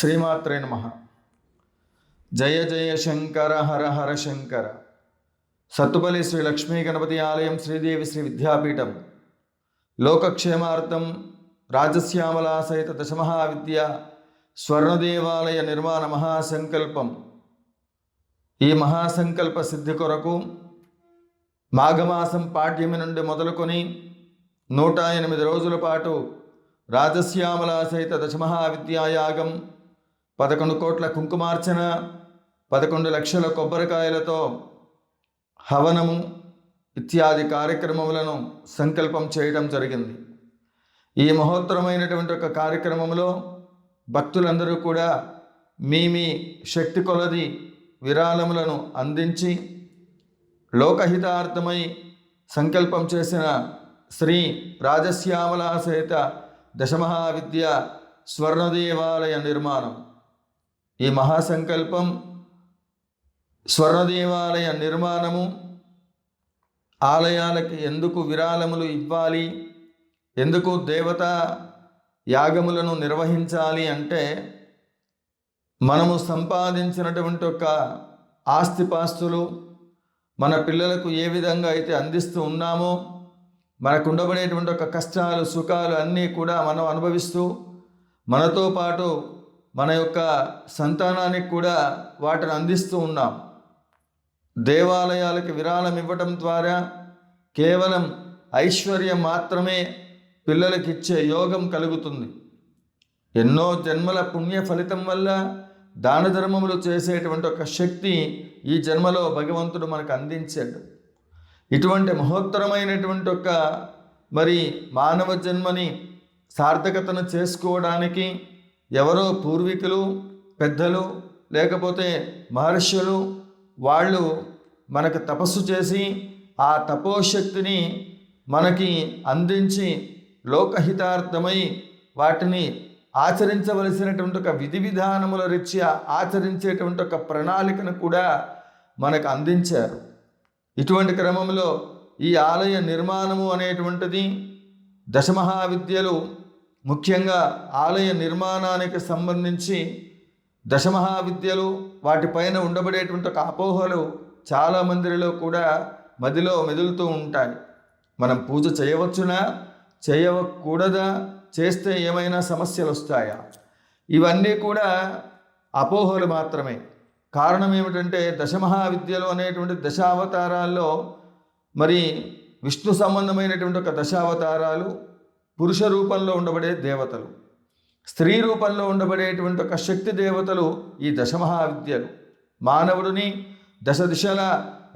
శ్రీమాత్రే నమః. జయ జయ శంకర హర హర శంకర. సత్తుపల్లి శ్రీ లక్ష్మీ గణపతి ఆలయం, శ్రీదేవి శ్రీ విద్యాపీఠం, లోకక్షేమార్థం రాజశ్యామలా సహిత దశమహావిద్య స్వర్ణదేవాలయ నిర్మాణ మహాసంకల్పం. ఈ మహాసంకల్ప సిద్ధి కొరకు మాఘమాసం పాడ్యమి నుండి మొదలుకొని 108 రోజుల పాటు రాజశ్యామలా సహిత దశమహావిద్యాయాగం, 11 కోట్ల కుంకుమార్చన, 11 లక్షల కొబ్బరికాయలతో హవనము ఇత్యాది కార్యక్రమములను సంకల్పం చేయడం జరిగింది. ఈ మహోత్తరమైనటువంటి ఒక కార్యక్రమంలో భక్తులందరూ కూడా మీ శక్తి కొలది విరాళములను అందించి లోకహితార్థమై సంకల్పం చేసిన శ్రీ రాజశ్యామలా సహిత దశమహావిద్య స్వర్ణదేవాలయ నిర్మాణం. ఈ మహాసంకల్పం, స్వర్ణదేవాలయ నిర్మాణము, ఆలయాలకి ఎందుకు విరాళములు ఇవ్వాలి, ఎందుకు దేవతా యాగములను నిర్వహించాలి అంటే, మనము సంపాదించినటువంటి ఒక ఆస్తిపాస్తులు మన పిల్లలకు ఏ విధంగా అయితే అందిస్తూ ఉన్నామో, మనకు ఉండబడేటువంటి ఒక కష్టాలు సుఖాలు అన్నీ కూడా మనం అనుభవిస్తూ, మనతో పాటు మన యొక్క సంతానానికి కూడా వాటిని అందిస్తూ ఉన్నాం. దేవాలయాలకు విరాళం ఇవ్వటం ద్వారా కేవలం ఐశ్వర్యం మాత్రమే పిల్లలకి ఇచ్చే యోగం కలుగుతుంది. ఎన్నో జన్మల పుణ్య ఫలితం వల్ల దాన ధర్మములు చేసేటువంటి ఒక శక్తి ఈ జన్మలో భగవంతుడు మనకు అందించాడు. ఇటువంటి మహోత్తరమైనటువంటి ఒక మానవ జన్మని సార్థకతను చేసుకోవడానికి ఎవరో పూర్వీకులు, పెద్దలు, లేకపోతే మహర్షులు వాళ్ళు మనకు తపస్సు చేసి ఆ తపోశక్తిని మనకి అందించి లోకహితార్థమై వాటిని ఆచరించవలసినటువంటి ఒక విధి విధానముల రీత్యా ఆచరించేటువంటి ఒక ప్రణాళికను కూడా మనకు అందించారు. ఇటువంటి క్రమంలో ఈ ఆలయ నిర్మాణము అనేటువంటిది దశమహావిద్యలు, ముఖ్యంగా ఆలయ నిర్మాణానికి సంబంధించి దశమహావిద్యలు వాటిపైన ఉండబడేటువంటి ఒక అపోహలు చాలా మందిలో కూడా మదిలో మెదులుతూ ఉంటాయి. మనం పూజ చేయవచ్చునా, చేయకూడదా, చేస్తే ఏమైనా సమస్యలు వస్తాయా? ఇవన్నీ కూడా అపోహలు మాత్రమే. కారణం ఏమిటంటే, దశమహావిద్యలు అనేటువంటి దశావతారాల్లో విష్ణు సంబంధమైనటువంటి ఒక దశావతారాలు పురుష రూపంలో ఉండబడే దేవతలు, స్త్రీ రూపంలో ఉండబడేటువంటి ఒక శక్తి దేవతలు ఈ దశమహావిద్యలు. మానవుడిని దశ దిశలా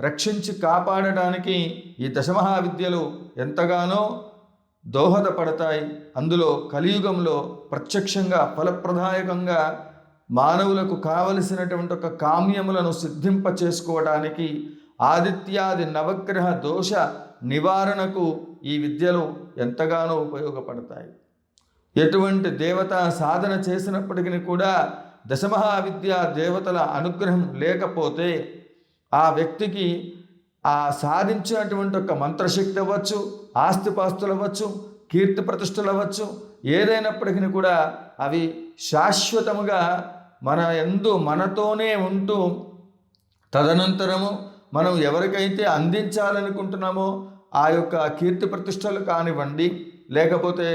రక్షించి కాపాడడానికి ఈ దశమహావిద్యలు ఎంతగానో దోహదపడతాయి. అందులో కలియుగంలో ప్రత్యక్షంగా ఫలప్రదాయకంగా మానవులకు కావలసినటువంటి ఒక కామ్యములను సిద్ధింప చేసుకోవడానికి, ఆదిత్యాది నవగ్రహ దోష నివారణకు ఈ విద్యలు ఎంతగానో ఉపయోగపడతాయి. ఎటువంటి దేవతా సాధన చేసినప్పటికీ కూడా దశమహావిద్య దేవతల అనుగ్రహం లేకపోతే ఆ వ్యక్తికి ఆ సాధించినటువంటి ఒక మంత్రశక్తి అవ్వచ్చు, ఆస్తిపాస్తులు అవ్వచ్చు, కీర్తి ప్రతిష్టలు అవ్వచ్చు, ఏదైనప్పటికీ కూడా అవి శాశ్వతముగా మనతోనే ఉంటూ తదనంతరము మనం ఎవరికైతే అందించాలనుకుంటున్నామో ఆ యొక్క కీర్తి ప్రతిష్టలు కానివ్వండి, లేకపోతే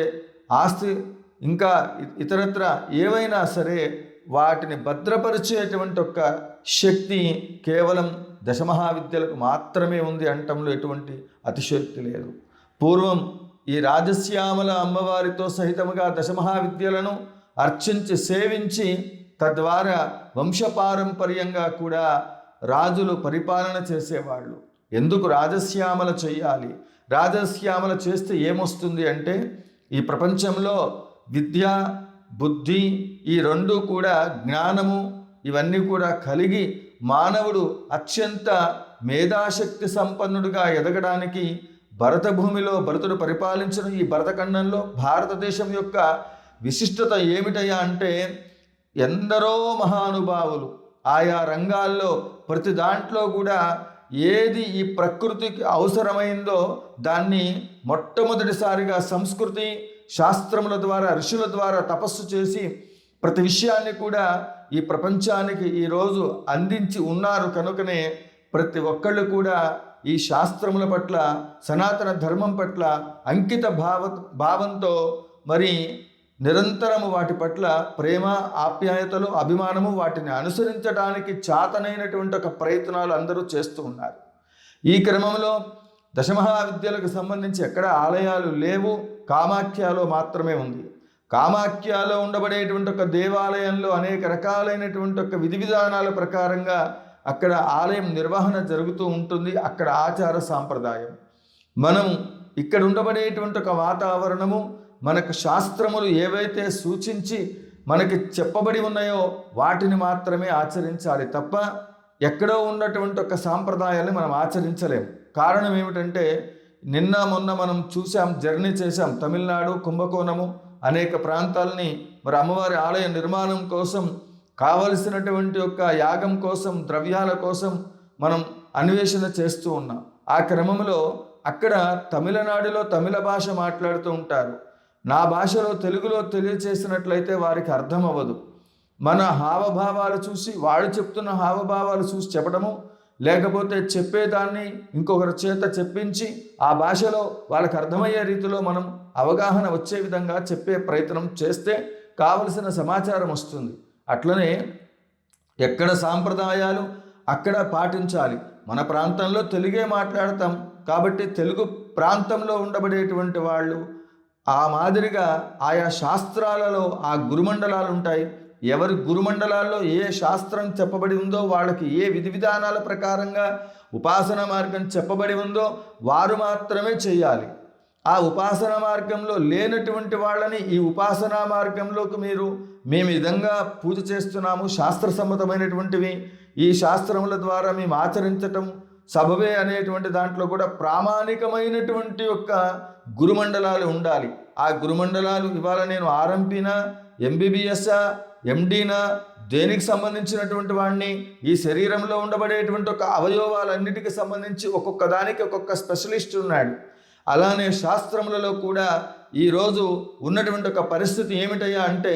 ఆస్తి, ఇంకా ఇతరత్ర ఏవైనా సరే వాటిని భద్రపరిచేటువంటి ఒక శక్తి కేవలం దశమహావిద్యలకు మాత్రమే ఉంది అనటంలో ఎటువంటి అతిశయోక్తి లేదు. పూర్వం ఈ రాజశ్యామల అమ్మవారితో సహితముగా దశమహావిద్యలను అర్చించి సేవించి తద్వారా వంశపారంపర్యంగా కూడా రాజులు పరిపాలన చేసేవాళ్ళు. ఎందుకు రాజశ్యామల చేయాలి? రాజశ్యామల చేస్తే ఏమొస్తుంది అంటే, ఈ ప్రపంచంలో విద్య, బుద్ధి ఈ రెండు కూడా, జ్ఞానము ఇవన్నీ కూడా కలిగి మానవుడు అత్యంత మేధాశక్తి సంపన్నుడిగా ఎదగడానికి భరత భూమిలో భరతుడు పరిపాలించిన ఈ భరతఖండంలో భారతదేశం యొక్క విశిష్టత ఏమిటయ్యా అంటే, ఎందరో మహానుభావులు ఆయా రంగాల్లో ప్రతి దాంట్లో కూడా ఏది ఈ ప్రకృతికి అవసరమైందో దాన్ని మొట్టమొదటిసారిగా సంస్కృతి శాస్త్రముల ద్వారా, ఋషుల ద్వారా తపస్సు చేసి ప్రతి విషయాన్ని కూడా ఈ ప్రపంచానికి ఈరోజు అందించి ఉన్నారు కనుకనే ప్రతి ఒక్కళ్ళు కూడా ఈ శాస్త్రముల పట్ల, సనాతన ధర్మం పట్ల అంకిత భావంతో మరి నిరంతరము వాటి పట్ల ప్రేమ, ఆప్యాయతలు, అభిమానము, వాటిని అనుసరించడానికి చాతనైనటువంటి ఒక ప్రయత్నాలు అందరూ చేస్తూ ఉన్నారు. ఈ క్రమంలో దశమహావిద్యలకు సంబంధించి ఎక్కడ ఆలయాలు లేవు, కామాఖ్యలో మాత్రమే ఉంది. కామాఖ్యలో ఉండబడేటువంటి ఒక దేవాలయంలో అనేక రకాలైనటువంటి ఒక విధి విధానాల ప్రకారంగా అక్కడ ఆలయం నిర్వహణ జరుగుతూ ఉంటుంది. అక్కడ ఆచార సాంప్రదాయం. మనం ఇక్కడ ఉండబడేటువంటి ఒక వాతావరణము, మనకు శాస్త్రములు ఏవైతే సూచించి మనకి చెప్పబడి ఉన్నాయో వాటిని మాత్రమే ఆచరించాలి తప్ప ఎక్కడో ఉన్నటువంటి ఒక సాంప్రదాయాన్ని మనం ఆచరించలేము. కారణం ఏమిటంటే నిన్న మొన్న మనం చూసాం, జర్నీ చేశాం, తమిళనాడు, కుంభకోణము అనేక ప్రాంతాలని మరి అమ్మవారి ఆలయ నిర్మాణం కోసం కావలసినటువంటి ఒక యాగం కోసం, ద్రవ్యాల కోసం మనం అన్వేషణ చేస్తూ ఉన్నాం. ఆ క్రమంలో అక్కడ తమిళనాడులో తమిళ భాష మాట్లాడుతూ ఉంటారు. నా భాషలో తెలుగులో తెలియచేసినట్లయితే వారికి అర్థం అవ్వదు. మన హావభావాలు చూసి, వాళ్ళు చెప్తున్న హావభావాలు చూసి చెప్పడము, లేకపోతే చెప్పేదాన్ని ఇంకొకరి చేత చెప్పించి ఆ భాషలో వాళ్ళకి అర్థమయ్యే రీతిలో మనం అవగాహన వచ్చే విధంగా చెప్పే ప్రయత్నం చేస్తే కావలసిన సమాచారం వస్తుంది. అట్లనే ఎక్కడ సాంప్రదాయాలు అక్కడ పాటించాలి. మన ప్రాంతంలో తెలుగే మాట్లాడతాం కాబట్టి తెలుగు ప్రాంతంలో ఉండబడేటువంటి వాళ్ళు ఆ మాదిరిగా ఆయా శాస్త్రాలలో ఆ గురుమండలాలు ఉంటాయి. ఎవరి గురుమండలాల్లో ఏ శాస్త్రం చెప్పబడి ఉందో, వాళ్ళకి ఏ విధి విధానాల ప్రకారంగా ఉపాసన మార్గం చెప్పబడి ఉందో వారు మాత్రమే చేయాలి. ఆ ఉపాసన మార్గంలో లేనటువంటి వాళ్ళని ఈ ఉపాసనా మార్గంలోకి మేము విధంగా పూజ చేస్తున్నాము, శాస్త్రసమ్మతమైనటువంటివి ఈ శాస్త్రముల ద్వారా మేము ఆచరించటం సబబే అనేటువంటి దాంట్లో కూడా ప్రామాణికమైనటువంటి యొక్క గురుమండలాలు ఉండాలి. ఆ గురుమండలాలు ఇవాళ నేను ఆర్ఎంపీనా, ఎంబీబీఎస్ఆ, ఎండీనా, దేనికి సంబంధించినటువంటి వాడిని, ఈ శరీరంలో ఉండబడేటువంటి ఒక అవయవాలన్నిటికీ సంబంధించి ఒక్కొక్క దానికి ఒక్కొక్క స్పెషలిస్ట్ ఉన్నాడు. అలానే శాస్త్రములలో కూడా ఈరోజు ఉన్నటువంటి ఒక పరిస్థితి ఏమిటయ్యా అంటే,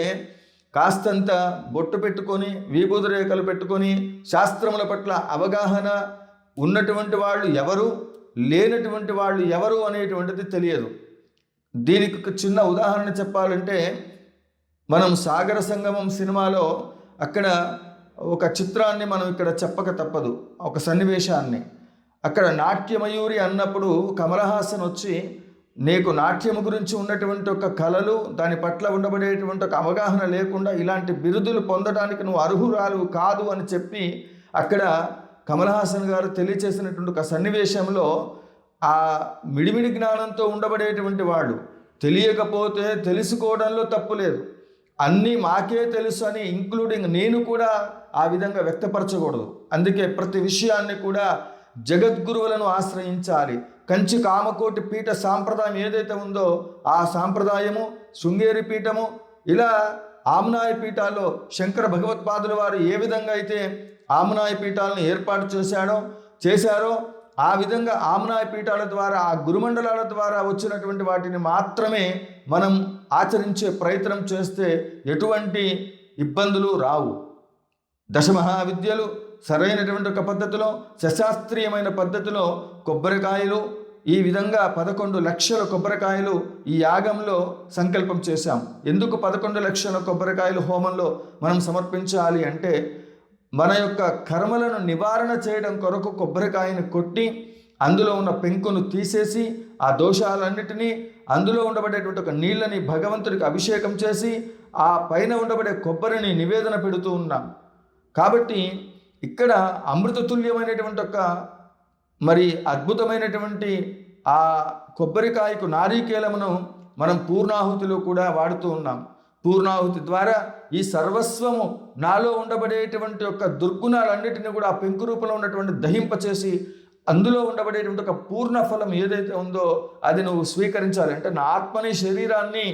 కాస్తంత బొట్టు పెట్టుకొని, విభూతి రేఖలు పెట్టుకొని శాస్త్రముల పట్ల అవగాహన ఉన్నటువంటి వాళ్ళు ఎవరు, లేనటువంటి వాళ్ళు ఎవరు అనేటువంటిది తెలియదు. దీనికి ఒక చిన్న ఉదాహరణ చెప్పాలంటే, మనం సాగర సంగమం సినిమాలో అక్కడ ఒక చిత్రాన్ని మనం ఇక్కడ చెప్పక తప్పదు, ఒక సన్నివేశాన్ని. అక్కడ నాట్యమయూరి అన్నప్పుడు కమల్ హాసన్ వచ్చి, నీకు నాట్యము గురించి ఉన్నటువంటి ఒక కళలు, దాని పట్ల ఉండబడేటువంటి ఒక అవగాహన లేకుండా ఇలాంటి బిరుదులు పొందడానికి నువ్వు అర్హురాలు కాదు అని చెప్పి అక్కడ కమల్ హాసన్ గారు తెలియచేసినటువంటి ఒక సన్నివేశంలో ఆ మిడిమిడి జ్ఞానంతో ఉండబడేటువంటి వాళ్ళు తెలియకపోతే తెలుసుకోవడంలో తప్పు లేదు, అన్నీ మాకే తెలుసు అని ఇంక్లూడింగ్ నేను కూడా ఆ విధంగా వ్యక్తపరచకూడదు. అందుకే ప్రతి విషయాన్ని కూడా జగద్గురువులను ఆశ్రయించాలి. కంచి కామకోటి పీఠ సాంప్రదాయం ఏదైతే ఉందో ఆ సాంప్రదాయము, శృంగేరి పీఠము, ఇలా ఆమ్నాయ పీఠాల్లో శంకర భగవత్పాదుల వారు ఏ విధంగా అయితే ఆమ్నాయ పీఠాలను ఏర్పాటు చేశారో ఆ విధంగా ఆమ్నాయ పీఠాల ద్వారా, ఆ గురుమండలాల ద్వారా వచ్చినటువంటి వాటిని మాత్రమే మనం ఆచరించే ప్రయత్నం చేస్తే ఎటువంటి ఇబ్బందులు రావు. దశమహావిద్యలు సరైనటువంటి ఒక పద్ధతిలో, శశాస్త్రీయమైన పద్ధతిలో కొబ్బరికాయలు, ఈ విధంగా 11 లక్షల కొబ్బరికాయలు ఈ యాగంలో సంకల్పం చేశాం. ఎందుకు 11 లక్షల కొబ్బరికాయలు హోమంలో మనం సమర్పించాలి అంటే, మన యొక్క కర్మలను నివారణ చేయడం కొరకు కొబ్బరికాయను కొట్టి అందులో ఉన్న పెంకును తీసేసి ఆ దోషాలన్నిటినీ, అందులో ఉండబడేటువంటి ఒక నీళ్ళని భగవంతుడికి అభిషేకం చేసి ఆ పైన ఉండబడే కొబ్బరిని నివేదన పెడుతూ ఉన్నాం. కాబట్టి ఇక్కడ అమృతతుల్యమైనటువంటి ఒక మరి అద్భుతమైనటువంటి ఆ కొబ్బరికాయకు నారీకేలమును మనం పూర్ణాహుతిలో కూడా వాడుతూ ఉన్నాం. పూర్ణాహుతి ద్వారా ఈ సర్వస్వము నాలో ఉండబడేటువంటి యొక్క దుర్గుణాలన్నిటిని కూడా ఆ పెంకు రూపంలో ఉన్నటువంటి దహింపచేసి అందులో ఉండబడేటువంటి ఒక పూర్ణ ఫలం ఏదైతే ఉందో అది నువ్వు స్వీకరించాలి. అంటే నా ఆత్మని, శరీరాన్ని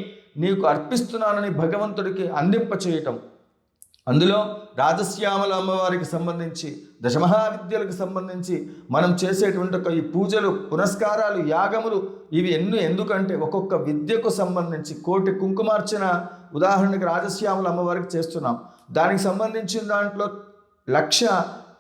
నీకు అర్పిస్తున్నానని భగవంతుడికి అందింపచేయటం. అందులో రాజశ్యామల అమ్మవారికి సంబంధించి, దశమహావిద్యలకు సంబంధించి మనం చేసేటువంటి ఒక ఈ పూజలు, పునస్కారాలు, యాగములు ఇవి ఎందుకంటే ఒక్కొక్క విద్యకు సంబంధించి 1,000 కుంకుమార్చన ఉదాహరణకి రాజశ్యామల అమ్మవారికి చేస్తున్నాం, దానికి సంబంధించిన దాంట్లో 1,00,000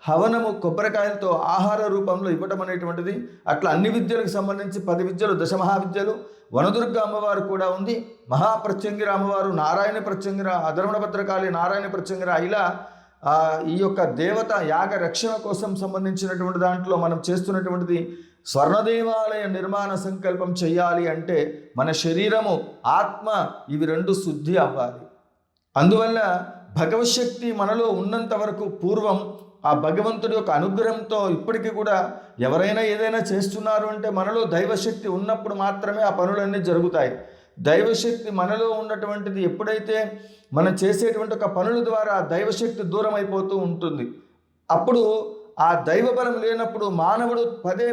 హవనము కొబ్బరికాయలతో ఆహార రూపంలో ఇవ్వటం అనేటువంటిది. అట్లా అన్ని విద్యలకు సంబంధించి 10 విద్యలు, దశమహావిద్యలు. వనదుర్గ అమ్మవారు కూడా ఉంది, మహాప్రత్యంగిర అమ్మవారు, నారాయణ ప్రత్యంగిర, అధర్వణ భద్రకాళి, నారాయణ ప్రత్యంగిర. ఇలా ఈ యొక్క దేవత యాగ రక్షణ కోసం సంబంధించినటువంటి దాంట్లో మనం చేస్తున్నటువంటిది స్వర్ణదేవాలయ నిర్మాణ సంకల్పం చేయాలి అంటే మన శరీరము, ఆత్మ ఇవి 2 శుద్ధి అవ్వాలి. అందువల్ల భగవశక్తి మనలో ఉన్నంత వరకు పూర్వం ఆ భగవంతుడి యొక్క అనుగ్రహంతో ఇప్పటికీ కూడా ఎవరైనా ఏదైనా చేస్తున్నారు అంటే మనలో దైవశక్తి ఉన్నప్పుడు మాత్రమే ఆ పనులన్నీ జరుగుతాయి. దైవశక్తి మనలో ఉన్నటువంటిది ఎప్పుడైతే మనం చేసేటువంటి ఒక పనుల ద్వారా దైవశక్తి దూరం అయిపోతూ ఉంటుంది. అప్పుడు ఆ దైవ బలం లేనప్పుడు మానవుడు పదే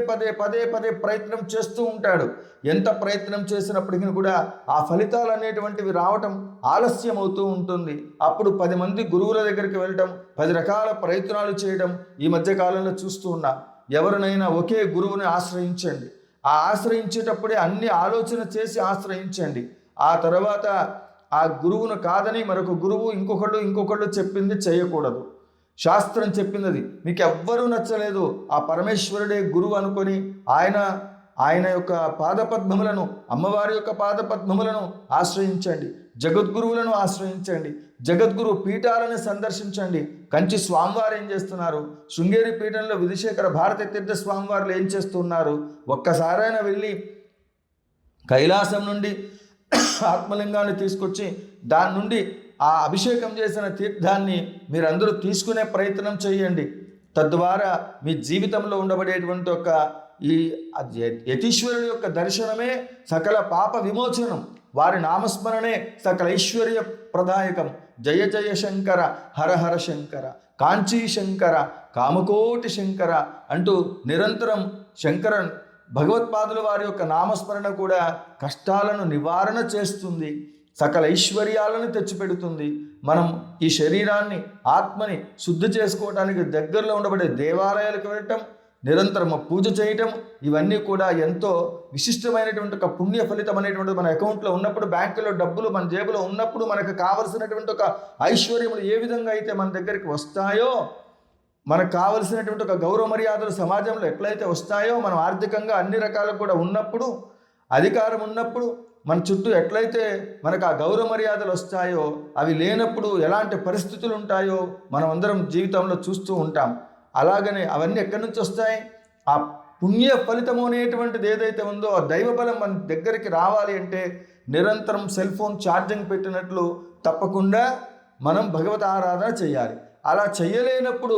పదే ప్రయత్నం చేస్తూ ఉంటాడు. ఎంత ప్రయత్నం చేసినప్పటికీ కూడా ఆ ఫలితాలు అనేటువంటివి రావటం ఆలస్యం అవుతూ ఉంటుంది. అప్పుడు 10 మంది గురువుల దగ్గరికి వెళ్ళటం, 10 రకాల ప్రయత్నాలు చేయడం ఈ మధ్యకాలంలో చూస్తూ ఉన్నాం. ఎవరినైనా ఒకే గురువుని ఆశ్రయించండి. ఆ ఆశ్రయించేటప్పుడే అన్ని ఆలోచన చేసి ఆశ్రయించండి. ఆ తర్వాత ఆ గురువును కాదని మరొక గురువు ఇంకొకళ్ళు చెప్పింది చేయకూడదు. శాస్త్రం చెప్పినది మీకు ఎవ్వరూ నచ్చలేదు, ఆ పరమేశ్వరుడే గురువు అనుకొని ఆయన యొక్క పాదపద్మములను, అమ్మవారి యొక్క పాదపద్మములను ఆశ్రయించండి. జగద్గురువులను ఆశ్రయించండి. జగద్గురు పీఠాలను సందర్శించండి. కంచి స్వామివారు ఏం చేస్తున్నారు, శృంగేరి పీఠంలో విధుశేఖర భారతీ తీర్థ స్వామివారులు ఏం చేస్తున్నారు, ఒక్కసారైనా వెళ్ళి కైలాసం నుండి ఆత్మలింగాన్ని తీసుకొచ్చి దాని నుండి ఆ అభిషేకం చేసిన తీర్థాన్ని మీరందరూ తీసుకునే ప్రయత్నం చేయండి. తద్వారా మీ జీవితంలో ఉండబడేటువంటి ఒక ఈ యతీశ్వరుడి యొక్క దర్శనమే సకల పాప విమోచనం. వారి నామస్మరణే సకల ఐశ్వర్య ప్రదాయకం. జయ జయ శంకర, హర హర శంకర, కాంచీ శంకర, కామకోటి శంకర అంటూ నిరంతరం శంకరన్ భగవత్పాదుల వారి యొక్క నామస్మరణ కూడా కష్టాలను నివారణ చేస్తుంది, సకల ఐశ్వర్యాలను తెచ్చిపెడుతుంది. మనం ఈ శరీరాన్ని, ఆత్మని శుద్ధి చేసుకోవడానికి దగ్గరలో ఉండబడే దేవాలయాలకు వెళ్ళటం, నిరంతరం పూజ చేయటం, ఇవన్నీ కూడా ఎంతో విశిష్టమైనటువంటి ఒక పుణ్య ఫలితం అనేటువంటిది మన అకౌంట్లో ఉన్నప్పుడు, బ్యాంకులో డబ్బులు మన జేబులో ఉన్నప్పుడు మనకు కావలసినటువంటి ఒక ఐశ్వర్యములు ఏ విధంగా అయితే మన దగ్గరికి వస్తాయో, మనకు కావలసినటువంటి ఒక గౌరవ మర్యాదలు సమాజంలో ఎట్లయితే వస్తాయో, మనం ఆర్థికంగా అన్ని రకాలకు కూడా ఉన్నప్పుడు, అధికారం ఉన్నప్పుడు మన చుట్టూ ఎట్లయితే మనకు ఆ గౌరవ మర్యాదలు వస్తాయో, అవి లేనప్పుడు ఎలాంటి పరిస్థితులు ఉంటాయో మనం అందరం జీవితంలో చూస్తూ ఉంటాం. అలాగనే అవన్నీ ఎక్కడి నుంచి వస్తాయి? ఆ పుణ్య ఫలితము అనేటువంటిది ఏదైతే ఉందో, ఆ దైవ బలం మన దగ్గరికి రావాలి అంటే నిరంతరం సెల్ ఫోన్ ఛార్జింగ్ పెట్టినట్లు తప్పకుండా మనం భగవత్ ఆరాధన చేయాలి. అలా చేయలేనప్పుడు,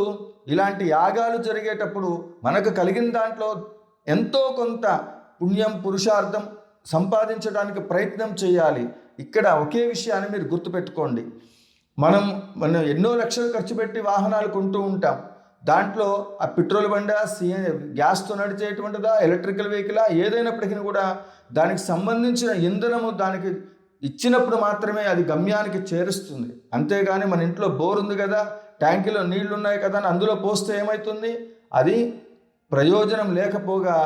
ఇలాంటి యాగాలు జరిగేటప్పుడు మనకు కలిగిన దాంట్లో ఎంతో కొంత పుణ్యం, పురుషార్థం సంపాదించడానికి ప్రయత్నం చేయాలి. ఇక్కడ ఒకే విషయాన్ని మీరు గుర్తుపెట్టుకోండి. మనం ఎన్నో లక్షలు ఖర్చు పెట్టి వాహనాలు కొంటూ ఉంటాం. దాంట్లో ఆ పెట్రోల్ బండా, గ్యాస్తో నడిచేటువంటిదా, ఎలక్ట్రికల్ వెహికలా, ఏదైనప్పటికీ కూడా దానికి సంబంధించిన ఇంధనము దానికి ఇచ్చినప్పుడు మాత్రమే అది గమ్యానికి చేరుస్తుంది. అంతేగాని మన ఇంట్లో బోర్ ఉంది కదా, ట్యాంకీలో నీళ్లు ఉన్నాయి కదా అని అందులో పోస్తే ఏమవుతుంది? అది ప్రయోజనం లేకపోగా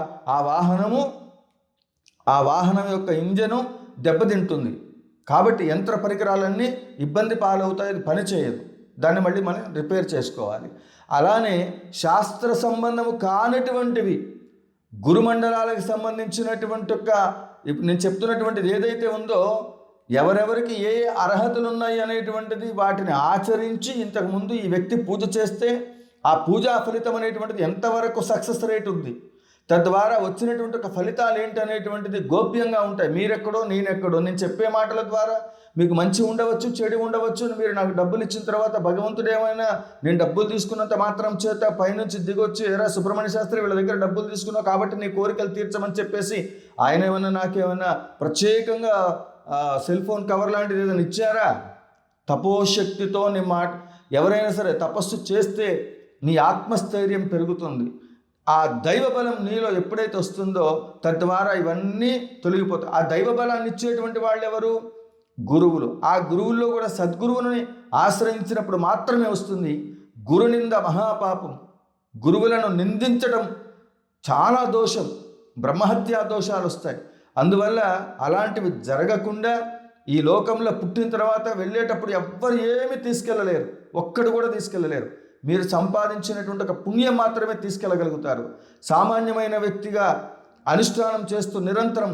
ఆ వాహనం యొక్క ఇంజను దెబ్బతింటుంది. కాబట్టి యంత్ర పరికరాలన్నీ ఇబ్బంది పాలవుతాయి, అది పని చేయదు. దాన్ని మళ్ళీ మనం రిపేర్ చేసుకోవాలి. అలానే శాస్త్ర సంబంధము కానటువంటివి, గురుమండలాలకు సంబంధించినటువంటి ఇప్పుడు నేను చెప్తున్నటువంటిది ఏదైతే ఉందో, ఎవరెవరికి ఏ అర్హతలు ఉన్నాయి అనేటువంటిది వాటిని ఆచరించి ఇంతకుముందు ఈ వ్యక్తి పూజ చేస్తే ఆ పూజా ఫలితం అనేటువంటిది ఎంతవరకు సక్సెస్ రేట్ ఉంది, తద్వారా వచ్చినటువంటి ఒక ఫలితాలు ఏంటి అనేటువంటిది గోప్యంగా ఉంటాయి. మీరెక్కడో నేనెక్కడో, నేను చెప్పే మాటల ద్వారా మీకు మంచి ఉండవచ్చు, చెడు ఉండవచ్చు. మీరు నాకు డబ్బులు ఇచ్చిన తర్వాత భగవంతుడు ఏమైనా నేను డబ్బులు తీసుకున్నంత మాత్రం చేత పైనుంచి దిగొచ్చి, ఎరా సుబ్రహ్మణ్య శాస్త్రి వీళ్ళ దగ్గర డబ్బులు తీసుకున్నావు కాబట్టి నీ కోరికలు తీర్చమని చెప్పేసి ఆయన ఏమైనా నాకేమైనా ప్రత్యేకంగా సెల్ ఫోన్ కవర్ లాంటిది ఏదైనా ఇచ్చారా? తపోశక్తితో నీ మాట ఎవరైనా సరే తపస్సు చేస్తే నీ ఆత్మస్థైర్యం పెరుగుతుంది. ఆ దైవ బలం నీలో ఎప్పుడైతే వస్తుందో తద్వారా ఇవన్నీ తొలగిపోతాయి. ఆ దైవ బలాన్ని ఇచ్చేటువంటి వాళ్ళు ఎవరు? గురువులు. ఆ గురువుల్లో కూడా సద్గురువుని ఆశ్రయించినప్పుడు మాత్రమే వస్తుంది. గురునింద మహాపాపం. గురువులను నిందించడం చాలా దోషం, బ్రహ్మహత్యా దోషాలు వస్తాయి. అందువల్ల అలాంటివి జరగకుండా ఈ లోకంలో పుట్టిన తర్వాత వెళ్ళేటప్పుడు ఎవ్వరు ఏమీ తీసుకెళ్ళలేరు, ఒక్కడు కూడా తీసుకెళ్ళలేరు. మీరు సంపాదించినటువంటి ఒక పుణ్యం మాత్రమే తీసుకెళ్ళగలుగుతారు. సామాన్యమైన వ్యక్తిగా అనుష్ఠానం చేస్తూ నిరంతరం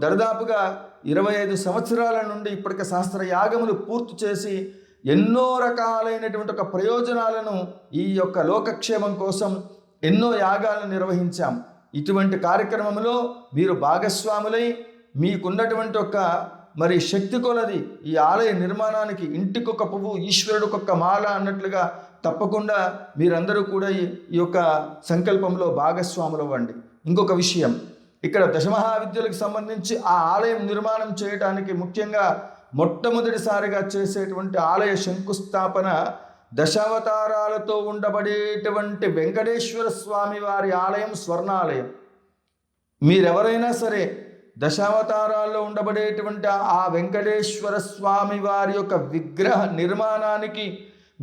దరిదాపుగా 25 సంవత్సరాల నుండి ఇప్పటికే శాస్త్ర యాగములు పూర్తి చేసి ఎన్నో రకాలైనటువంటి ఒక ప్రయోజనాలను ఈ యొక్క లోకక్షేమం కోసం ఎన్నో యాగాలను నిర్వహించాం. ఇటువంటి కార్యక్రమంలో మీరు భాగస్వాములై మీకున్నటువంటి ఒక మరి శక్తి కొలది ఈ ఆలయ నిర్మాణానికి ఇంటికొక పువ్వు ఈశ్వరుడికొక మాల అన్నట్లుగా తప్పకుండా మీరందరూ కూడా ఈ యొక్క సంకల్పంలో భాగస్వాములు అవ్వండి. ఇంకొక విషయం, ఇక్కడ దశమహావిద్యలకు సంబంధించి ఆ ఆలయం నిర్మాణం చేయడానికి ముఖ్యంగా మొట్టమొదటిసారిగా చేసేటువంటి ఆలయ శంకుస్థాపన దశావతారాలతో ఉండబడేటువంటి వెంకటేశ్వర స్వామి వారి ఆలయం, స్వర్ణాలయం. మీరెవరైనా సరే దశావతారాల్లో ఉండబడేటువంటి ఆ వెంకటేశ్వర స్వామి వారి యొక్క విగ్రహ నిర్మాణానికి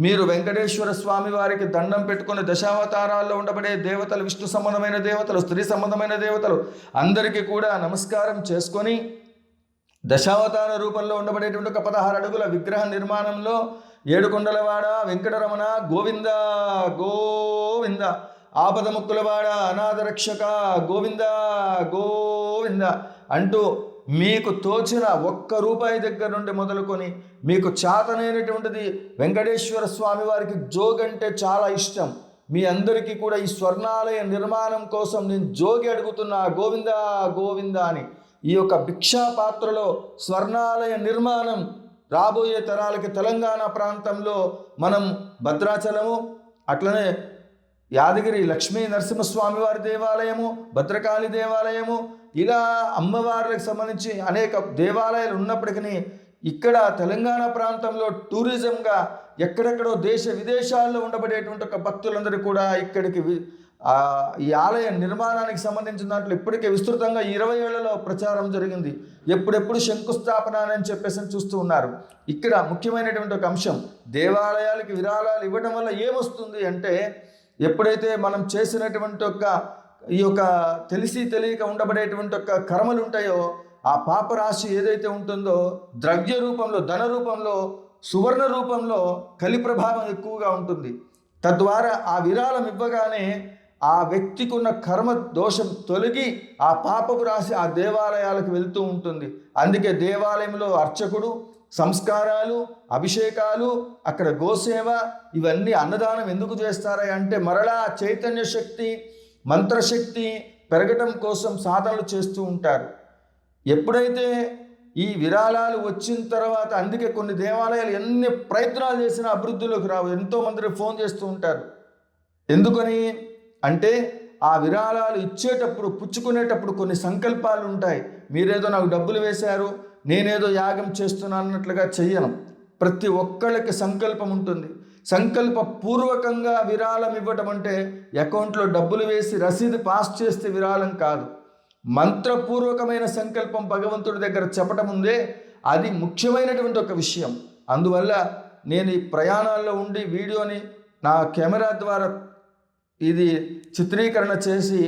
మీరు వెంకటేశ్వర స్వామి వారికి దండం పెట్టుకుని దశావతారాల్లో ఉండబడే దేవతలు, విష్ణు సంబంధమైన దేవతలు, స్త్రీ సంబంధమైన దేవతలు అందరికీ కూడా నమస్కారం చేసుకొని దశావతార రూపంలో ఉండబడేటువంటి ఒక 16 అడుగుల విగ్రహ నిర్మాణంలో ఏడుకొండలవాడ వెంకటరమణ గోవింద గోవింద, ఆపదముక్కులవాడ అనాథరక్షక గోవింద గోవింద అంటూ మీకు తోచిన ₹1 దగ్గర నుండి మొదలుకొని మీకు చాతనైనటువంటిది వెంకటేశ్వర స్వామి వారికి జోగ్ అంటే చాలా ఇష్టం. మీ అందరికీ కూడా ఈ స్వర్ణాలయ నిర్మాణం కోసం నేను జోగి అడుగుతున్నా గోవింద గోవింద అని. ఈ యొక్క భిక్షా పాత్రలో స్వర్ణాలయ నిర్మాణం రాబోయే తరాలకి తెలంగాణ ప్రాంతంలో మనం భద్రాచలము, అట్లనే యాదగిరి లక్ష్మీ నరసింహస్వామి వారి దేవాలయము, భద్రకాళి దేవాలయము, ఇలా అమ్మవార్లకు సంబంధించి అనేక దేవాలయాలు ఉన్నప్పటికీ ఇక్కడ తెలంగాణ ప్రాంతంలో టూరిజంగా ఎక్కడెక్కడో దేశ విదేశాల్లో ఉండబడేటువంటి ఒక భక్తులందరూ కూడా ఇక్కడికి ఈ ఆలయ నిర్మాణానికి సంబంధించిన దాంట్లో ఇప్పటికే విస్తృతంగా 20 ఏళ్లలో ప్రచారం జరిగింది. ఎప్పుడెప్పుడు శంకుస్థాపన అని చెప్పేసి చూస్తూ ఉన్నారు. ఇక్కడ ముఖ్యమైనటువంటి ఒక అంశం, దేవాలయాలకి విరాళాలు ఇవ్వడం వల్ల ఏమొస్తుంది అంటే, ఎప్పుడైతే మనం చేసినటువంటి ఈ యొక్క తెలిసి తెలియక ఉండబడేటువంటి ఒక కర్మలు ఉంటాయో ఆ పాపరాశి ఏదైతే ఉంటుందో ద్రవ్య రూపంలో, ధన రూపంలో, సువర్ణ రూపంలో కలి ప్రభావం ఎక్కువగా ఉంటుంది. తద్వారా ఆ విరాళం ఇవ్వగానే ఆ వ్యక్తికి ఉన్న కర్మ దోషం తొలగి ఆ పాపపు రాశి ఆ దేవాలయాలకు వెళ్తూ ఉంటుంది. అందుకే దేవాలయంలో అర్చకుడు, సంస్కారాలు, అభిషేకాలు, అక్కడ గోసేవ, ఇవన్నీ అన్నదానం ఎందుకు చేస్తారా అంటే మరలా చైతన్య శక్తి, మంత్రశక్తి పెరగటం కోసం సాధనలు చేస్తూ ఉంటారు. ఎప్పుడైతే ఈ విరాళాలు వచ్చిన తర్వాత, అందుకే కొన్ని దేవాలయాలు ఎన్ని ప్రయత్నాలు చేసినా అభివృద్ధిలోకి రావు. ఎంతోమంది ఫోన్ చేస్తూ ఉంటారు. ఎందుకని అంటే ఆ విరాళాలు ఇచ్చేటప్పుడు, పుచ్చుకునేటప్పుడు కొన్ని సంకల్పాలు ఉంటాయి. మీరేదో నాకు డబ్బులు వేశారు, నేనేదో యాగం చేస్తున్నాను అన్నట్లుగా చెయ్యను. ప్రతి ఒక్కళ్ళకి సంకల్పం ఉంటుంది. సంకల్ప పూర్వకంగా విరాళం ఇవ్వటం అంటే అకౌంట్లో డబ్బులు వేసి రసీదు పాస్ చేస్తే విరాళం కాదు. మంత్రపూర్వకమైన సంకల్పం భగవంతుడి దగ్గర చెప్పటం ఉందే, అది ముఖ్యమైనటువంటి ఒక విషయం. అందువల్ల నేను ఈ ప్రయాణాల్లో ఉండి వీడియోని నా కెమెరా ద్వారా ఇది చిత్రీకరణ చేసి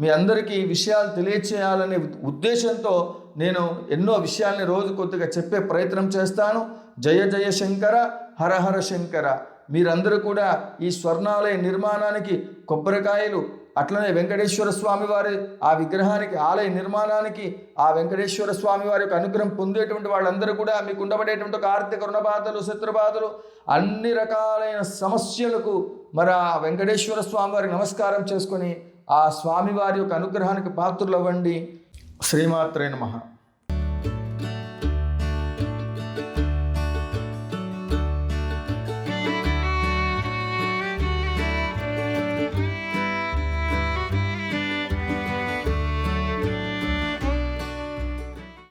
మీ అందరికీ విషయాలు తెలియచేయాలనే ఉద్దేశంతో నేను ఎన్నో విషయాల్ని రోజు కొద్దిగా చెప్పే ప్రయత్నం చేస్తాను. జయ జయ శంకర, హర హర శంకర. మీరందరూ కూడా ఈ స్వర్ణాలయ నిర్మాణానికి కొబ్బరికాయలు, అట్లనే వెంకటేశ్వర స్వామి వారి ఆ విగ్రహానికి, ఆలయ నిర్మాణానికి, ఆ వెంకటేశ్వర స్వామి వారి యొక్క అనుగ్రహం పొందేటువంటి వాళ్ళందరూ కూడా మీకు ఉండబడేటువంటి ఒక ఆర్థిక రుణబాధలు, శత్రుబాధలు, అన్ని రకాలైన సమస్యలకు మరి ఆ వెంకటేశ్వర స్వామి వారికి నమస్కారం చేసుకొని ఆ స్వామివారి యొక్క అనుగ్రహానికి పాత్రులు అవ్వండి. శ్రీమాత్రే నమః.